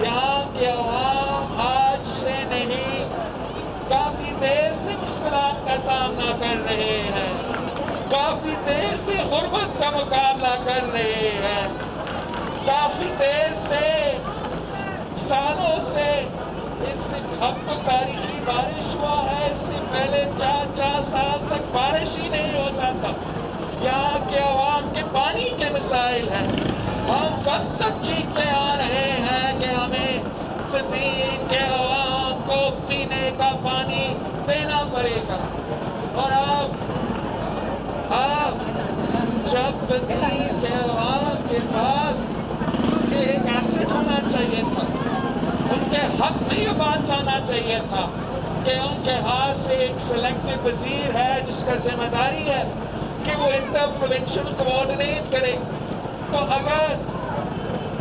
یہاں کے عوام آج سے نہیں کافی دیر سے مشکلات کا سامنا کر رہے ہیں، کافی دیر سے غربت کا مقابلہ کر رہے ہیں، کافی دیر سے سالوں سے اب تو تاریخی بارش ہوا ہے، اس سے پہلے 4 سال تک بارش ہی نہیں ہوتا تھا۔ یہاں کے عوام کے پانی کے مسائل ہیں، ہم کب تک چیختے آ رہے ہیں کہ ہمیں بدین کے عوام کو پینے کا پانی دینا پڑے گا، اور اب جب بدین کے عوام کے پاس ایک ایسٹ ہونا چاہیے تھا، ان کے حق میں یہ بات جانا چاہیے تھا کہ ان کے ہاتھ سے ایک سلیکٹڈ وزیر ہے جس کا ذمہ داری ہے کہ وہ انٹر پروونشل کوآرڈینیٹ کرے۔ تو اگر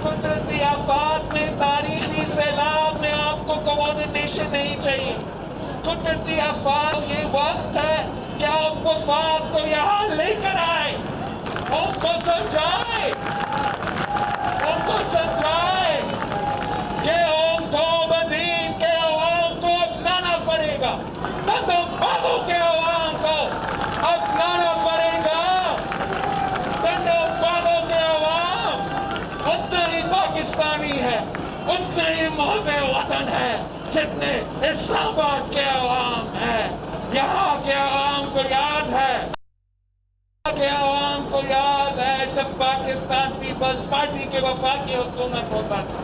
قدرتی آفات میں، تاریخی سیلاب میں آپ کو کوآرڈینیشن نہیں چاہیے، قدرتی آفات یہ وقت ہے کہ آپ وفاق کو یہاں لے کر آئے، ان کو سمجھائے کہ ان کو بدین کے عوام کو اپنانا پڑے گا، تنڈوباگو کے عوام کو اپنانا پڑے گا۔ تنڈوباگو کے عوام اتنے ہی پاکستانی ہے، اتنے ہی محب وطن ہے جتنے اسلام آباد کے عوام ہیں۔ یہاں کے عوام کو یاد ہے، کہ عوام کو یاد ہے جب پاکستان پیپلز پارٹی کے وفاقی حکومت ہوتا تھا،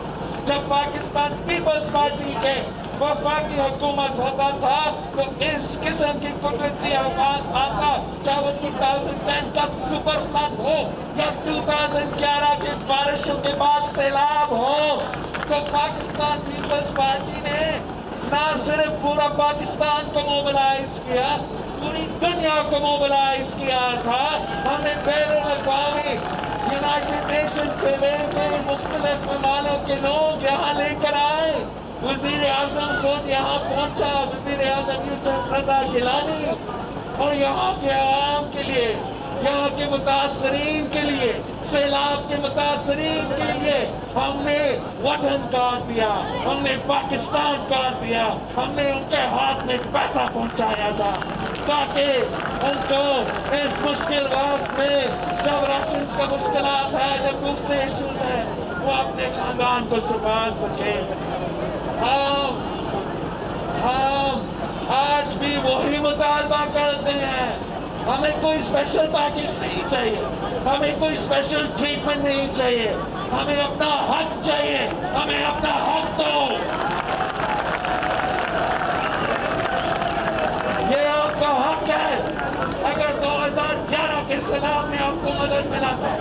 جب پاکستان پیپلز پارٹی کے وفاقی حکومت ہوتا تھا تو اس قسم کی قدرتی آفات آتا، چاہے وہ 2010 کا سپر فلڈ ہو یا 2011 کی بارشوں کے بعد سیلاب ہو، تو پاکستان پیپلز پارٹی نے نہ صرف پورا پاکستان کو موبلائز کیا، پوری دنیا کو موبلائز کیا تھا۔ ہم نے بین الاقوامی یونائٹڈ نیشن سے لے کے مختلف ممالک کے لوگ یہاں لے کر آئے، وزیر اعظم خود یہاں پہنچا، وزیر اعظم یوسف رضا گیلانی، اور یہاں کے عوام کے لیے، یہاں کے متاثرین کے لیے، سیلاب کے متاثرین کے لیے ہم نے وطن کاٹ دیا، ہم نے پاکستان کاٹ دیا، ہم نے ان کے ہاتھ میں پیسہ پہنچایا تھا تاکہ ان کو اس مشکل وقت میں جب راشنز کا مشکلات ہے، جب دوسرے ایشوز ہیں، وہ اپنے خاندان کو سنبھال سکے۔ ہم آج بھی وہی مطالبہ کرتے ہیں، ہمیں کوئی اسپیشل پیکیج نہیں چاہیے، ہمیں کوئی اسپیشل ٹریٹمنٹ نہیں چاہیے، ہمیں اپنا حق چاہیے، ہمیں اپنا حق دو۔ یہ آپ کا حق ہے۔ اگر 2011 کے سیلاب میں آپ کو مدد ملا تھا،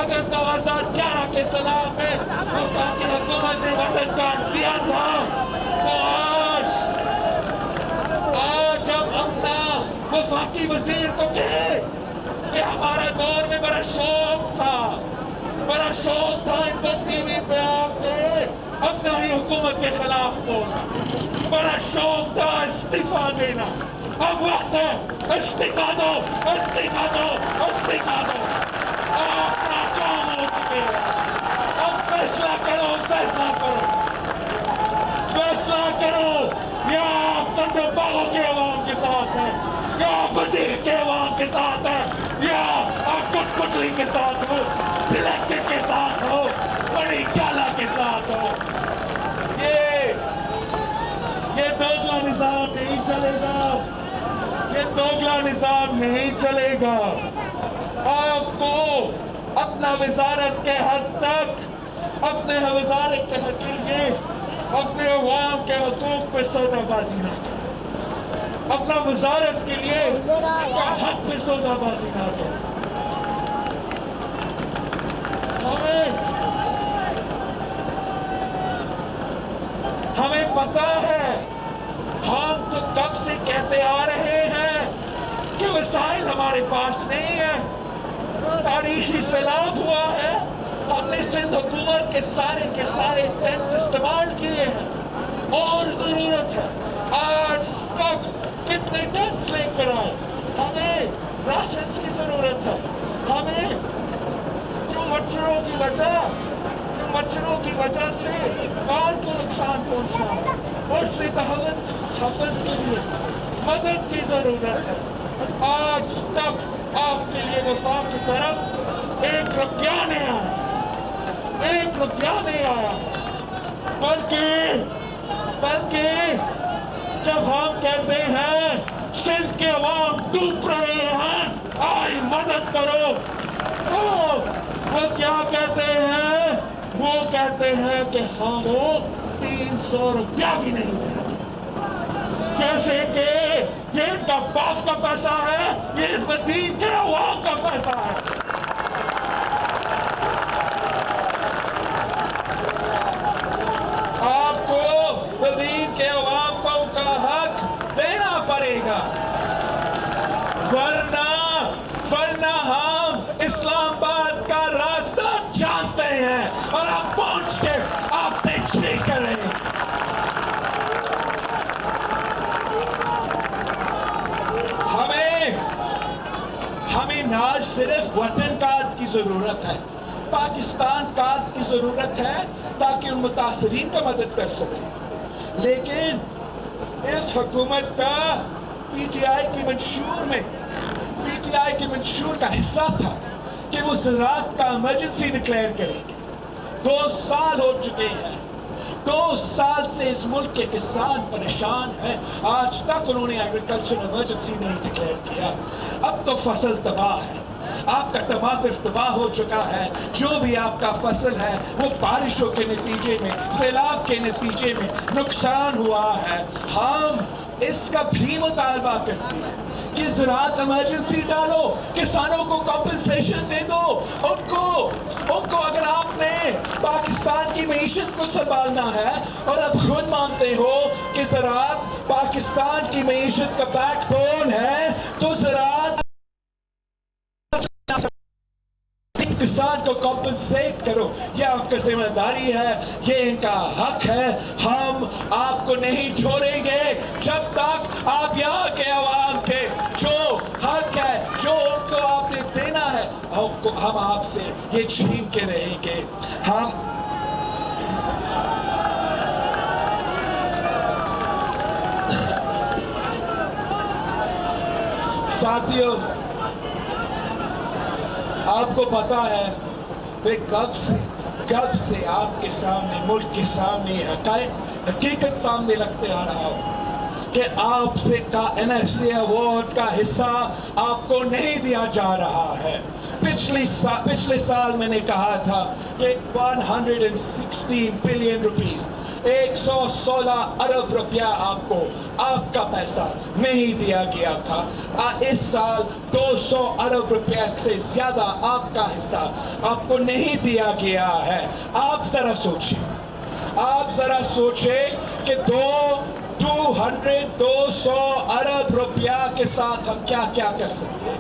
اگر 2011 کے سیلاب میں وفاقی حکومت نے وطن کاٹ دیا تھا، تو آج جب اپنا وفاقی وزیر کو کہے کہ ہمارے دور میں بڑا شوق تھا ان کو ٹی وی پہ آ کے اپنا ہی حکومت کے خلاف بولنا، بڑا شوق تھا استعفیٰ دینا۔ اب وقت ہے، استعفیٰ دو، استعفیٰ دو، استعفیٰ دو۔ آپ ناکام ہو چکے ہیں، اب فیصلہ کرو، فیصلہ کرو، فیصلہ کرو۔ یا آپ تنڈوباگو کے عوام کے ساتھ ہیں، یا آپ بدین کے عوام کے ساتھ ہیں، یا آپ کٹلی کے ساتھ ہو، سلیکٹڈ کے ساتھ ہو، بڑی کالا کے ساتھ ہو۔ یہ دوگلا نظام نہیں چلے گا، یہ دوگلا نظام نہیں چلے گا۔ آپ کو اپنا وزارت کے حد تک، اپنے وزارت کے حد کے لیے اپنے عوام کے حقوق پہ سودا بازی نہ کرو، اپنا وزارت کے لیے حق پہ سودا بازی نہ کرو۔ ہمیں پتا ہے، ہم تو کب سے کہتے آ رہے ہیں کہ وسائل ہمارے پاس نہیں ہے، تاریخی سیلاب ہوا ہے، ہم نے سندھ حکومت کے سارے ٹینکس استعمال کیے ہیں، اور ضرورت ہے آج تک کتنے ٹینکس لے کر آئے، ہمیں راشنز کی ضرورت ہے، ہمیں جو مچھروں کی وجہ سے 5 دوسری تحفظ کے لیے مدد کی ضرورت ہے. آج تک آپ کے لیے وفاق کی طرف 1 روپیہ نہیں آیا, 1 روپیہ نہیں آیا. بلکہ جب ہم کہتے ہیں سندھ کے عوام ڈوب رہے ہیں, آئی مدد کرو, وہ کیا کہتے ہیں؟ وہ کہتے ہیں کہ ہم 300 روپیہ بھی نہیں دیں گے. جیسے کہ یہ ان کا باپ کا پیسہ ہے, یہ مدین کے عوام کا پیسہ ہے. آپ کو مدین کے عوام کو کا حق دینا پڑے گا, ورنہ ہم اسلام آباد کا راستہ جانتے ہیں اور آپ پہنچ کے آپ سے چھ کریں. ہمیں نہ صرف وطن کارڈ کی ضرورت ہے, پاکستان کارڈ کی ضرورت ہے تاکہ ان متاثرین کا مدد کر سکیں. لیکن اس حکومت کا پی ٹی آئی کی منشور کا حصہ تھا کہ وہ زراعت کا ایمرجنسی ڈکلیئر کریں گے. 2 سال ہو چکے ہیں, 2 سال سے اس ملک کے کسان پریشان ہیں, آج تک انہوں نے ایگریکلچر ایمرجنسی نہیں ڈکلیئر کیا. اب تو فصل تباہ ہے, آپ کا ٹماٹر تباہ ہو چکا ہے, جو بھی آپ کا فصل ہے وہ بارشوں کے نتیجے میں, سیلاب کے نتیجے میں نقصان ہوا ہے. ہم اس کا بھی مطالبہ کرتے ہیں کہ زراعت ایمرجنسی ڈالو, کسانوں کو کمپنسیشن دے دو. ان کو اگر آپ نے پاکستان کی معیشت کو سنبھالنا ہے اور اب خود مانتے ہو کہ زراعت پاکستان کی معیشت کا بیک بون ہے, تو زراعت کسان کو کمپنسیٹ کرو. یہ آپ کا ذمہ داری ہے, یہ ان کا حق ہے. ہم آپ کو نہیں چھوڑیں گے جب تک آپ یہاں کے عوام کے جو حق ہے, جو ان کو آپ نے دینا ہے, ہم آپ سے یہ چھین کے رہیں گے. ہم ساتھیوں, آپ کو پتا ہے میں کب سے آپ کے سامنے, ملک کے سامنے حقیقت سامنے رکھتے آ رہا ہوں کہ آپ سے کا NFC ایوارڈ کا حصہ آپ کو نہیں دیا جا رہا ہے. پچھلے سال میں نے کہا تھا کہ 116 بلین روپیز, 116 ارب روپیہ آپ کو آپ کا پیسہ نہیں دیا گیا تھا. اس سال 200 ارب روپیہ سے زیادہ آپ کا حصہ آپ کو نہیں دیا گیا ہے. آپ ذرا سوچیں کہ 200 ارب روپیہ کے ساتھ ہم کیا کر سکتے ہیں.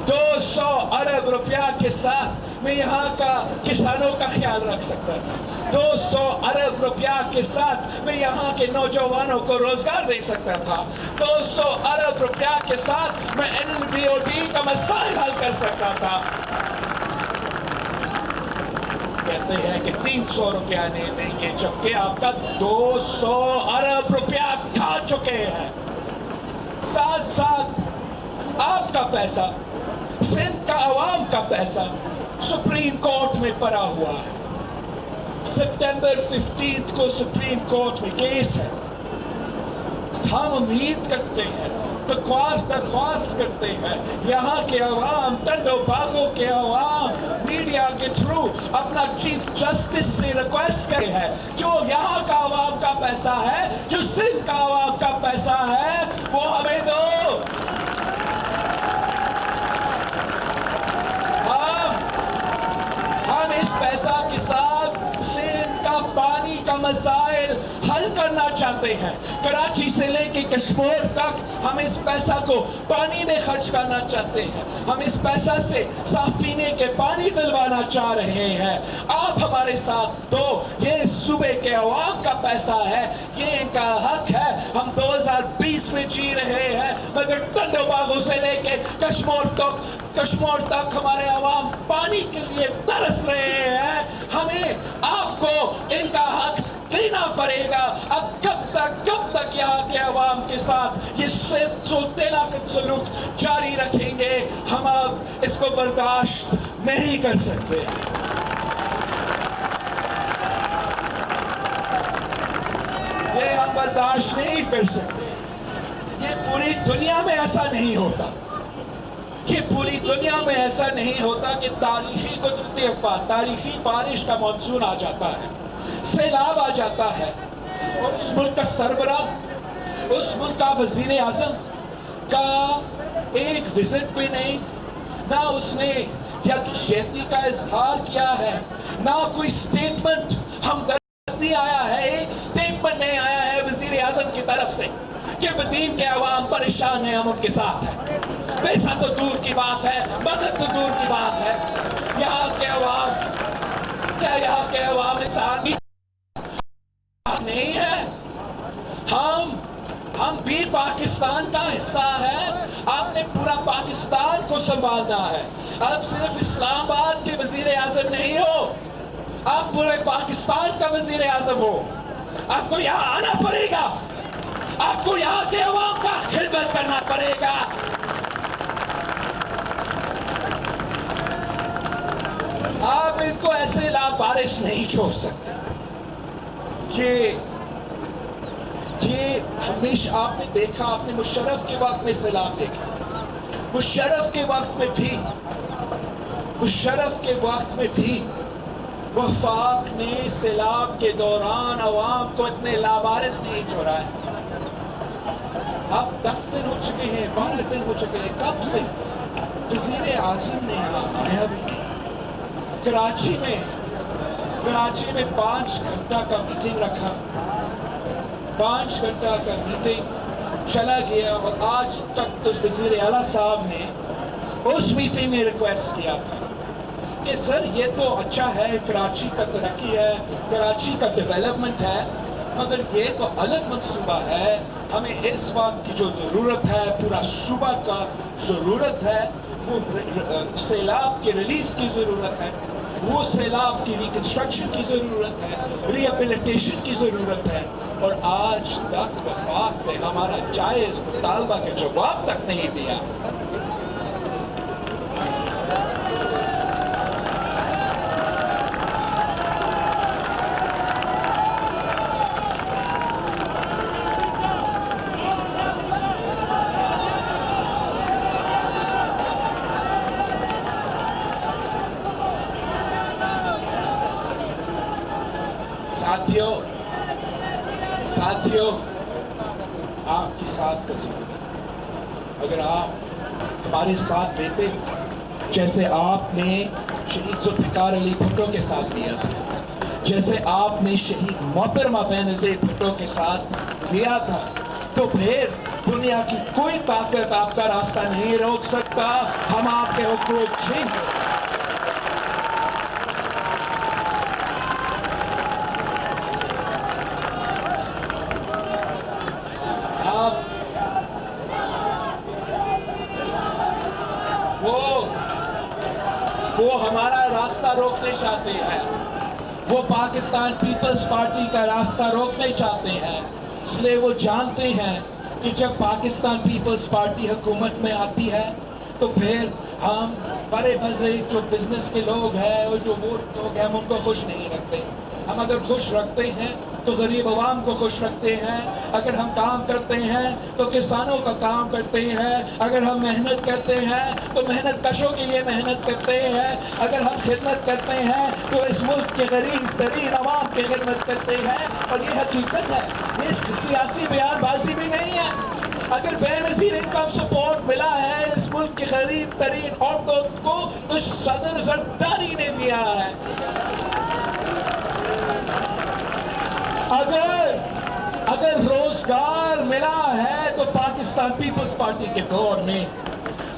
200 ارب روپیہ کے ساتھ میں یہاں کا کسانوں کا خیال رکھ سکتا تھا. 200 ارب روپیہ کے ساتھ میں یہاں کے نوجوانوں کو روزگار دے سکتا تھا. 200 ارب روپیہ کے ساتھ میں NBOD کا مسائل حل کر سکتا تھا. کہتے ہیں کہ 300 روپیہ نہیں دیں گے, جبکہ آپ کا 200 ارب روپیہ کھا چکے ہیں. ساتھ آپ کا پیسہ, سندھ کا عوام کا پیسہ سپریم کورٹ میں پڑا ہوا ہے. سپٹمبر 15 کو سپریم کورٹ میں کیس ہے. ہم امید کرتے ہیں, درخواست کرتے ہیں, یہاں کے عوام, ٹنڈو باغوں کے عوام میڈیا کے تھرو اپنا چیف جسٹس سے ریکویسٹ کرتے ہیں, جو یہاں کا عوام کا پیسہ ہے, جو سندھ کا عوام کا پیسہ ہے, وہ ہمیں دو. ہم اس پیسہ کے ساتھ سندھ کا پانی کا مسائل حل کرنا چاہتے ہیں. کراچی سے لے کے کشمیر تک ہم اس پیسہ کو پانی میں خرچ کرنا چاہتے ہیں. ہم اس پیسہ سے صاف پینے کے پانی دلوانا چاہ رہے ہیں. آپ ہمارے ساتھ دو. یہ صوبے کے عوام کا پیسہ ہے, یہ ان کا حق ہے. ہم 2020 میں جی رہے ہیں, مگر ٹنڈو باغوں سے لے کے کشمیر تک ہمارے عوام پانی کے لیے ترس رہے ہیں. ہمیں آپ کو ان کا حق دینا پڑے گا. اب کب تک یہاں کے عوام کے ساتھ یہ سوتیلاکت سلوک جاری رکھیں گے، ہم اب اس کو برداشت نہیں کر سکتے۔ یہ ہم برداشت نہیں کر سکتے۔ یہ پوری دنیا میں ایسا نہیں ہوتا، یہ پوری دنیا میں ایسا نہیں ہوتا کہ تاریخی قدرتی افات، تاریخی بارش کا مانسون آ جاتا ہے، سیلاب آ جاتا ہے، اور اس ملک کا سربراہ، اس ملک کا وزیر اعظم کا ایک وزٹ بھی نہیں، نہ اس نے یکجہتی کا اظہار کیا ہے، نہ کوئی سٹیٹمنٹ ہمدردی آیا ہے، ایک سٹیٹمنٹ نہیں آیا ہے وزیر اعظم کی طرف سے کہ بدین کے عوام پریشان ہیں، ہم ان کے ساتھ ہیں۔ پیسہ تو دور کی بات ہے، مدد تو دور کی بات ہے۔ یہاں کے عوام، کیا یہاں کے عوام انسانی نہیں ہے؟ ہم بھی پاکستان کا حصہ ہے۔ آپ نے پورا پاکستان کو سنبھالنا ہے۔ آپ صرف اسلام آباد کے وزیر اعظم نہیں ہو، آپ پورے پاکستان کا وزیر اعظم ہو۔ آپ کو یہاں آنا پڑے گا، آپ کو یہاں کے عوام کا خدمت کرنا پڑے گا۔ آپ ان کو ایسے لابارش نہیں چھوڑ سکتے۔ یہ ہمیشہ آپ نے دیکھا، آپ نے مشرف کے وقت میں سیلاب دیکھا، مشرف کے وقت میں بھی وفاق نے سیلاب کے دوران عوام کو اتنے لابارش نہیں چھوڑا ہے۔ اب 10 دن ہو چکے ہیں، 12 دن ہو چکے ہیں، کب سے وزیر اعظم نے آیا بھی نہیں۔ کراچی میں 5 گھنٹہ کا میٹنگ رکھا، 5 گھنٹہ کا میٹنگ چلا گیا، اور آج تک تو وزیر اعلیٰ صاحب نے اس میٹنگ میں ریکویسٹ کیا تھا کہ سر یہ تو اچھا ہے، کراچی کا ترقی ہے، کراچی کا ڈیولپمنٹ ہے، مگر یہ تو الگ منصوبہ ہے۔ ہمیں اس وقت کی جو ضرورت ہے، پورا صوبہ کا ضرورت ہے، وہ سیلاب کے ریلیف کی ضرورت ہے، وہ سیلاب کی ریکنسٹرکشن کی ضرورت ہے، ری ایبلیٹیشن کی ضرورت ہے۔ اور آج تک وفاق نے ہمارا جائز مطالبہ کے جواب تک نہیں دیا۔ ساتھیوں، آپ کی ساتھ کا ضرورت ہے۔ اگر آپ ہمارے ساتھ دیتے جیسے آپ نے شہید ذوالفقار علی بھٹو کے ساتھ دیا تھا، جیسے آپ نے شہید محترمہ بینظیر بھٹو کے ساتھ دیا تھا، تو پھر دنیا کی کوئی طاقت آپ کا راستہ نہیں روک سکتا۔ ہم آپ کے حقوق چھین لیں۔ وہ ہمارا راستہ روکنے چاہتے ہیں، وہ پاکستان پیپلز پارٹی کا راستہ روکنے چاہتے ہیں، اس لیے وہ جانتے ہیں کہ جب پاکستان پیپلز پارٹی حکومت میں آتی ہے تو پھر ہم بڑے بڑے جو بزنس کے لوگ ہیں اور جو ووٹ لوگ ہیں، ہم ان کو خوش نہیں رکھتے۔ ہم اگر خوش رکھتے ہیں تو غریب عوام کو خوش رکھتے ہیں، اگر ہم کام کرتے ہیں تو کسانوں کا کام کرتے ہیں، اگر ہم محنت کرتے ہیں تو محنت کشوں کے لیے محنت کرتے ہیں، اگر ہم خدمت کرتے ہیں تو اس ملک کے غریب ترین عوام کی خدمت کرتے ہیں۔ اور یہ حقیقت ہے، یہ سیاسی بیان بازی بھی نہیں ہے۔ اگر بے نظیر انکم سپورٹ ملا ہے اس ملک کی غریب ترین عورتوں کو تو صدر زرداری نے دیا ہے۔ اگر روزگار ملا ہے تو پاکستان پیپلز پارٹی کے دور میں،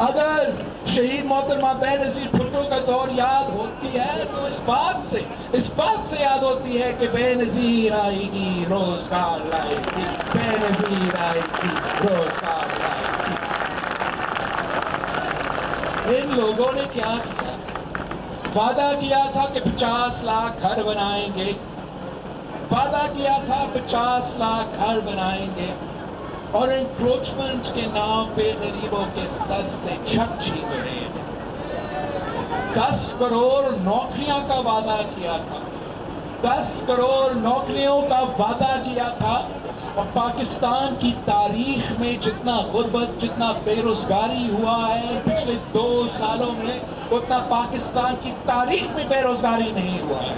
اگر شہید محترمہ بینظیر بھٹو کا دور یاد ہوتی ہے تو اس بات سے یاد ہوتی ہے کہ بے نظیر آئے گی روزگار لائے گی، بے نظیر آئے گی روزگار لائے گی۔ ان لوگوں نے کیا کیا؟ وعدہ کیا تھا کہ 50 لاکھ گھر بنائیں گے، وعدہ کیا تھا 50 لاکھ گھر بنائیں گے، اور انکروچمنٹ کے نام پہ غریبوں کے سر سے چھٹ چھین رہے ہیں. 10 کروڑ نوکریاں کا وعدہ کیا تھا, 10 کروڑ نوکریوں کا وعدہ کیا تھا, اور پاکستان کی تاریخ میں جتنا غربت, جتنا بے روزگاری ہوا ہے پچھلے 2 سالوں میں, اتنا پاکستان کی تاریخ میں بے روزگاری نہیں ہوا ہے.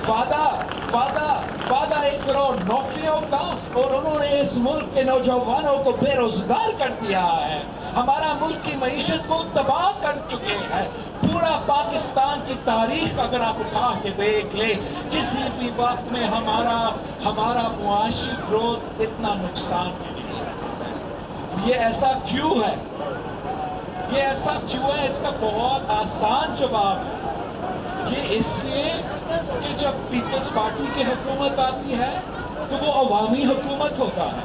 وعدہ 1 کروڑ نوکریوں کا, اور انہوں نے اس ملک کے نوجوانوں کو بے روزگار کر دیا ہے. ہمارا ملک کی معیشت کو تباہ کر چکے ہیں. پورا پاکستان کی تاریخ اگر آپ اٹھا کے دیکھ لیں, کسی بھی وقت میں ہمارا معاشی گروتھ اتنا نقصان میں نہیں ہے. یہ ایسا کیوں ہے؟ اس کا بہت آسان جواب ہے. یہ اس لیے کہ جب پیپلز پارٹی کی حکومت آتی ہے تو وہ عوامی حکومت ہوتا ہے.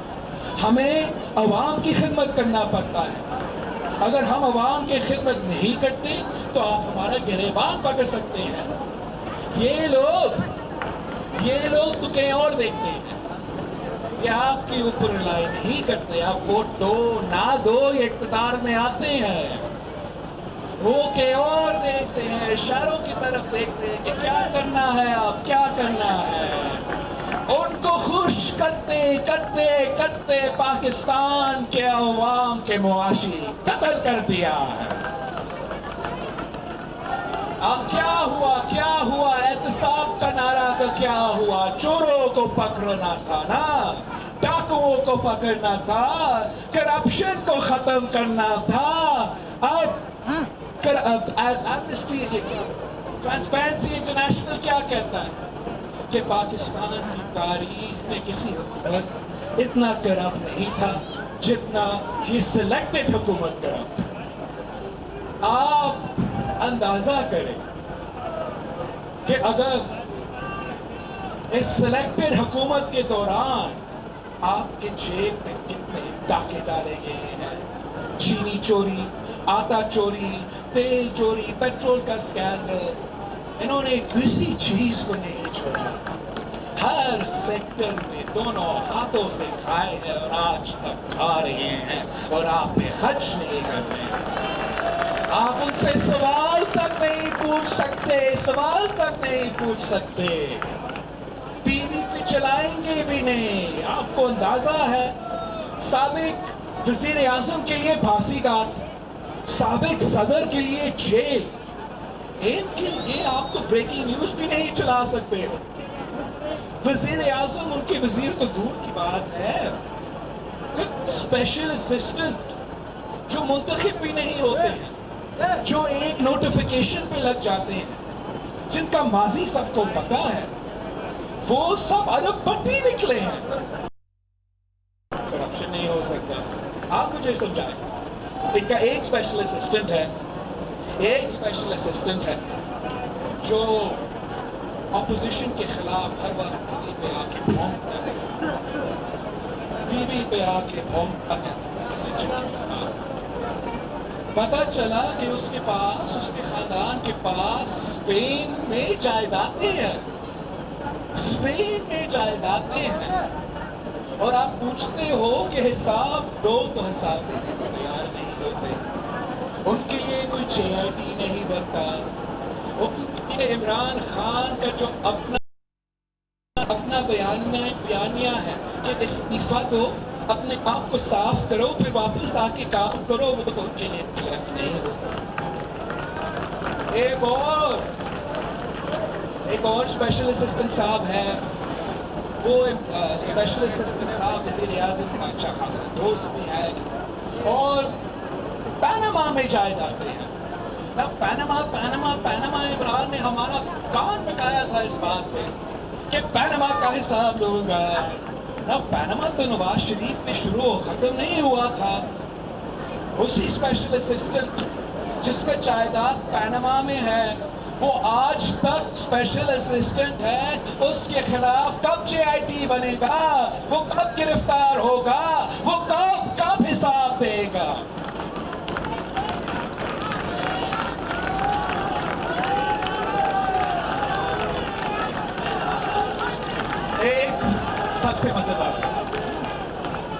ہمیں عوام کی خدمت کرنا پڑتا ہے. اگر ہم عوام کی خدمت نہیں کرتے تو آپ ہمارا گریبان پکڑ سکتے ہیں. یہ لوگ تو کہیں اور دیکھتے ہیں, یہ آپ کے اوپر رلائی نہیں کرتے. آپ ووٹ دو نہ دو, یہ اقتدار میں آتے ہیں, وہ کہیں اور دیکھتے ہیں, اشاروں کی طرف دیکھتے ہیں کہ کیا کرنا ہے, آپ کیا کرنا ہے. ان کو خوش کرتے کرتے پاکستان کے عوام کے معاشی قتل کر دیا ہے. اب کیا ہوا احتساب کا نعرہ کا کیا ہوا؟ چوروں کو پکڑنا تھا نا, ڈاکوؤں کو پکڑنا تھا, کرپشن کو ختم کرنا تھا. اب ایمنسٹی ٹرانسپیرنسی انٹرنیشنل کیا کہتا ہے کہ پاکستان کی تاریخ میں کسی حکومت اتنا کرپٹ نہیں تھا جتنا یہ سلیکٹڈ حکومت کرپٹ. آپ اندازہ کریں کہ اگر اس سلیکٹڈ حکومت کے دوران آپ کے جیب میں کتنے ڈاکے ڈالے گئے ہیں. چینی چوری, آٹا چوری, تیل چوری, پیٹرول کا اسکینڈل, انہوں نے کسی چیز کو نہیں چھوڑا. ہر سیکٹر میں دونوں ہاتھوں سے کھائے ہیں اور آج تک کھا رہے ہیں, اور آپ پہ خرچ نہیں کر رہے ہیں. آپ ان سے سوال تک نہیں پوچھ سکتے. ٹی وی پہ چلائیں گے بھی نہیں. آپ کو اندازہ ہے سابق وزیر اعظم کے لیے پھانسی گھاٹ, سابق صدر کے لیے جیل, ان کے لیے آپ تو بریکنگ نیوز بھی نہیں چلا سکتے ہو. وزیر اعظم, ان کے وزیر تو دور کی بات ہے, اسپیشل اسسٹنٹ جو منتخب بھی نہیں ہوتے ہیں, جو ایک نوٹیفیکیشن پہ لگ جاتے ہیں, جن کا ماضی سب کو پتا ہے, وہ سب ارب پتی نکلے ہیں. کرپشن نہیں ہو سکتا. آپ مجھے سمجھائیں, ان کا ایک اسپیشل اسسٹنٹ ہے جو اپوزیشن کے خلاف ہر وقت ٹی وی پہ آ کے بھونکتا ہے. پتا چلا کہ اس کے خاندان کے پاس اسپین میں جائیدادیں ہیں, اور آپ پوچھتے ہو کہ حساب دو تو حساب دینے کو تیار نہیں ہوتے. ان کے لیے کوئی JIT نہیں بنتا. عمران خان کا جو اپنا بیانیہ ہے کہ استعفیٰ دو, اپنے آپ کو صاف کرو, پھر واپس آ کے کام کرو, وہ تو ان کے لیے نہیں ہوتا. ایک اور اسپیشل اسسٹنٹ صاحب ہے. وہ اسپیشل اسسٹنٹ صاحب وزیر اعظم کا اچھا خاصا دوست بھی ہے, اور پیناما میں جائے جاتے ہیں. پیناما عمران نے ہمارا کان پکایا تھا اس بات پہ کہ پیناما کا حساب لوں گا. پیناما تو نواز شریف میں شروع و ختم نہیں ہوا تھا. اسی اسپیشل اسسٹنٹ جس کا جائیداد پیناما میں ہے, وہ آج تک اسپیشل اسسٹنٹ ہے. اس کے خلاف کب JIT بنے گا, وہ کب گرفتار ہوگا, وہ کب حساب دے گا. ایک سب سے مزیدار